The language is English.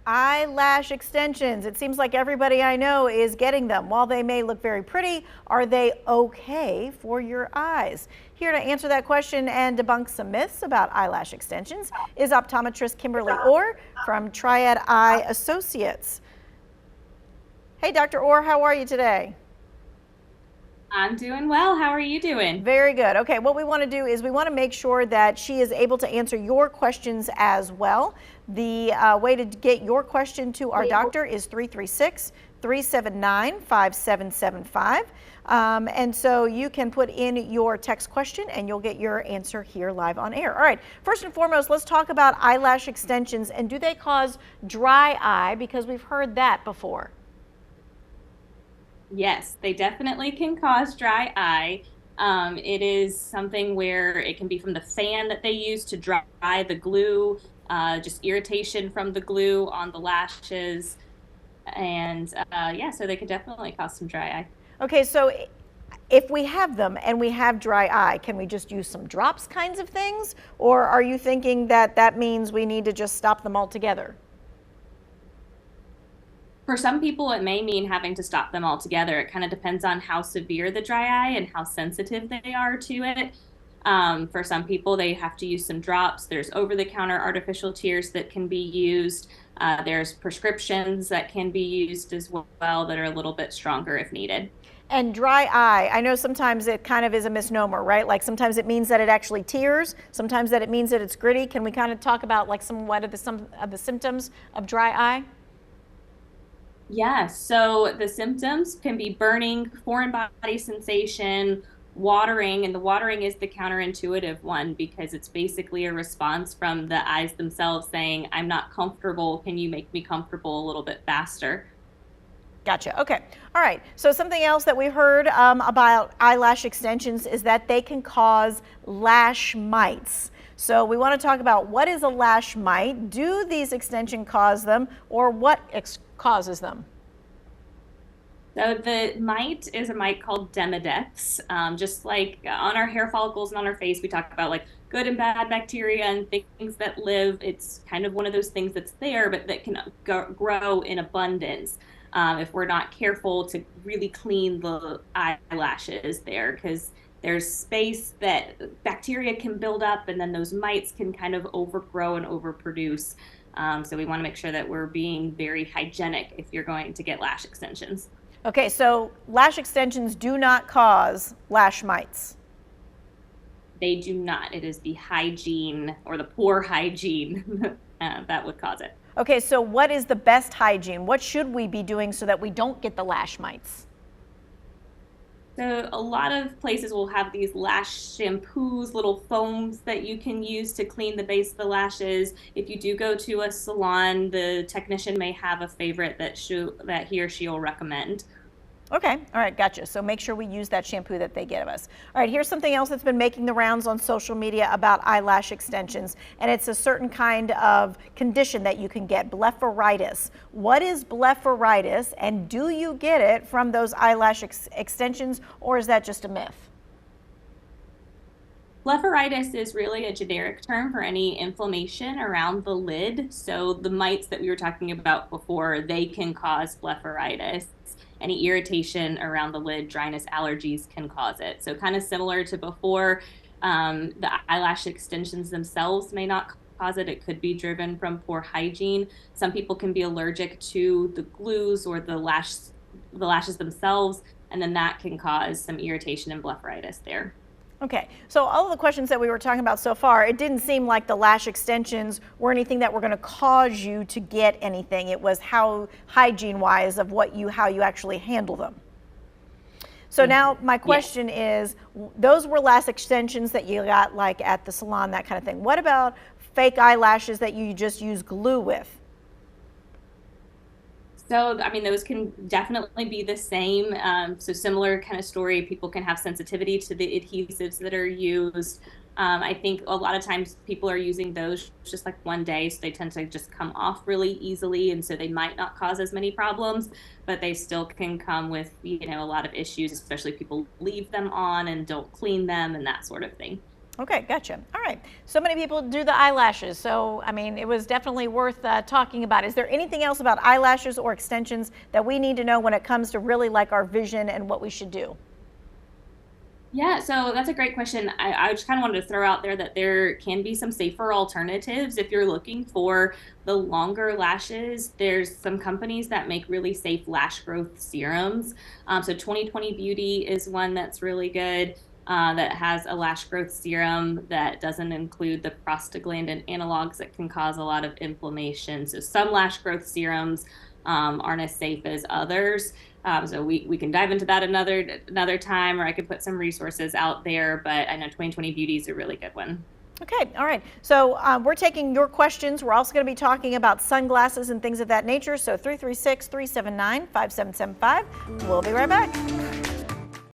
Eyelash extensions. It seems like everybody I know is getting them. While they may look very pretty, are they okay for your eyes? Here to answer that question and debunk some myths about eyelash extensions is optometrist Kimberly Orr from Triad Eye Associates. Hey, Dr. Orr, how are you today? I'm doing well. How are you doing? Very good. Okay, what we want to do is we want to make sure that she is able to answer your questions as well. The way to get your question to our doctor is 336-379-5775. And so you can put in your text question and you'll get your answer here live on air. All right, first and foremost, let's talk about eyelash extensions and do they cause dry eye? Because we've heard that before. Yes, they definitely can cause dry eye. It is something where it can be from the fan that they use to dry the glue, just irritation from the glue on the lashes. And yeah, so they could definitely cause some dry eye. Okay, so if we have them and we have dry eye, can we just use some drops kinds of things? Or are you thinking that that means we need to just stop them altogether? For some people, it may mean having to stop them altogether. It kind of depends on how severe the dry eye and how sensitive they are to it. For some people, they have to use some drops. There's over-the-counter artificial tears that can be used. There's prescriptions that can be used as well that are a little bit stronger if needed. And dry eye, I know sometimes it kind of is a misnomer, right? Like sometimes it means that it actually tears, sometimes that it means that it's gritty. Can we kind of talk about like some of the symptoms of dry eye? Yeah, so the symptoms can be burning, foreign body sensation, watering, and the watering is the counterintuitive one because it's basically a response from the eyes themselves saying, I'm not comfortable. Can you make me comfortable a little bit faster? Gotcha. Okay. All right. So something else that we heard about eyelash extensions is that they can cause lash mites. So we want to talk about what is a lash mite? Do these extensions cause them, or what causes them? So the mite is a mite called Demodex. Just like on our hair follicles and on our face, we talk about like good and bad bacteria and things that live. It's kind of one of those things that's there, but that can grow in abundance if we're not careful to really clean the eyelashes there, because there's space that bacteria can build up, and then those mites can kind of overgrow and overproduce. So we want to make sure that we're being very hygienic if you're going to get lash extensions. Okay, so lash extensions do not cause lash mites. They do not. It is the hygiene or the poor hygiene that would cause it. Okay, so what is the best hygiene? What should we be doing so that we don't get the lash mites? So a lot of places will have these lash shampoos, little foams that you can use to clean the base of the lashes. If you do go to a salon, the technician may have a favorite that he or she will recommend. Okay, all right, gotcha. So make sure we use that shampoo that they give us. All right, here's something else that's been making the rounds on social media about eyelash extensions, and it's a certain kind of condition that you can get, blepharitis. What is blepharitis, and do you get it from those eyelash extensions, or is that just a myth? Blepharitis is really a generic term for any inflammation around the lid. So the mites that we were talking about before, they can cause blepharitis. Any irritation around the lid, dryness, allergies can cause it. So kind of similar to before, the eyelash extensions themselves may not cause it. It could be driven from poor hygiene. Some people can be allergic to the glues or the lashes themselves, and then that can cause some irritation and blepharitis there. Okay, so all of the questions that we were talking about so far, it didn't seem like the lash extensions were anything that were going to cause you to get anything. It was how hygiene-wise of how you actually handle them. So now my question is, those were lash extensions that you got like at the salon, that kind of thing. What about fake eyelashes that you just use glue with? So, I mean, those can definitely be the same. So similar kind of story. People can have sensitivity to the adhesives that are used. I think a lot of times people are using those just like one day, so they tend to just come off really easily, and so they might not cause as many problems, but they still can come with, a lot of issues, especially if people leave them on and don't clean them and that sort of thing. Okay, gotcha. All right. So many people do the eyelashes. So, I mean, it was definitely worth talking about. Is there anything else about eyelashes or extensions that we need to know when it comes to really like our vision and what we should do? Yeah, so that's a great question. I just kind of wanted to throw out there that there can be some safer alternatives if you're looking for the longer lashes. There's some companies that make really safe lash growth serums. So 2020 Beauty is one that's really good. That has a lash growth serum that doesn't include the prostaglandin analogs that can cause a lot of inflammation. So some lash growth serums aren't as safe as others. So we can dive into that another time, or I could put some resources out there, but I know 2020 Beauty is a really good one. Okay, all right. So we're taking your questions. We're also going to be talking about sunglasses and things of that nature. So 336-379-5775. We'll be right back.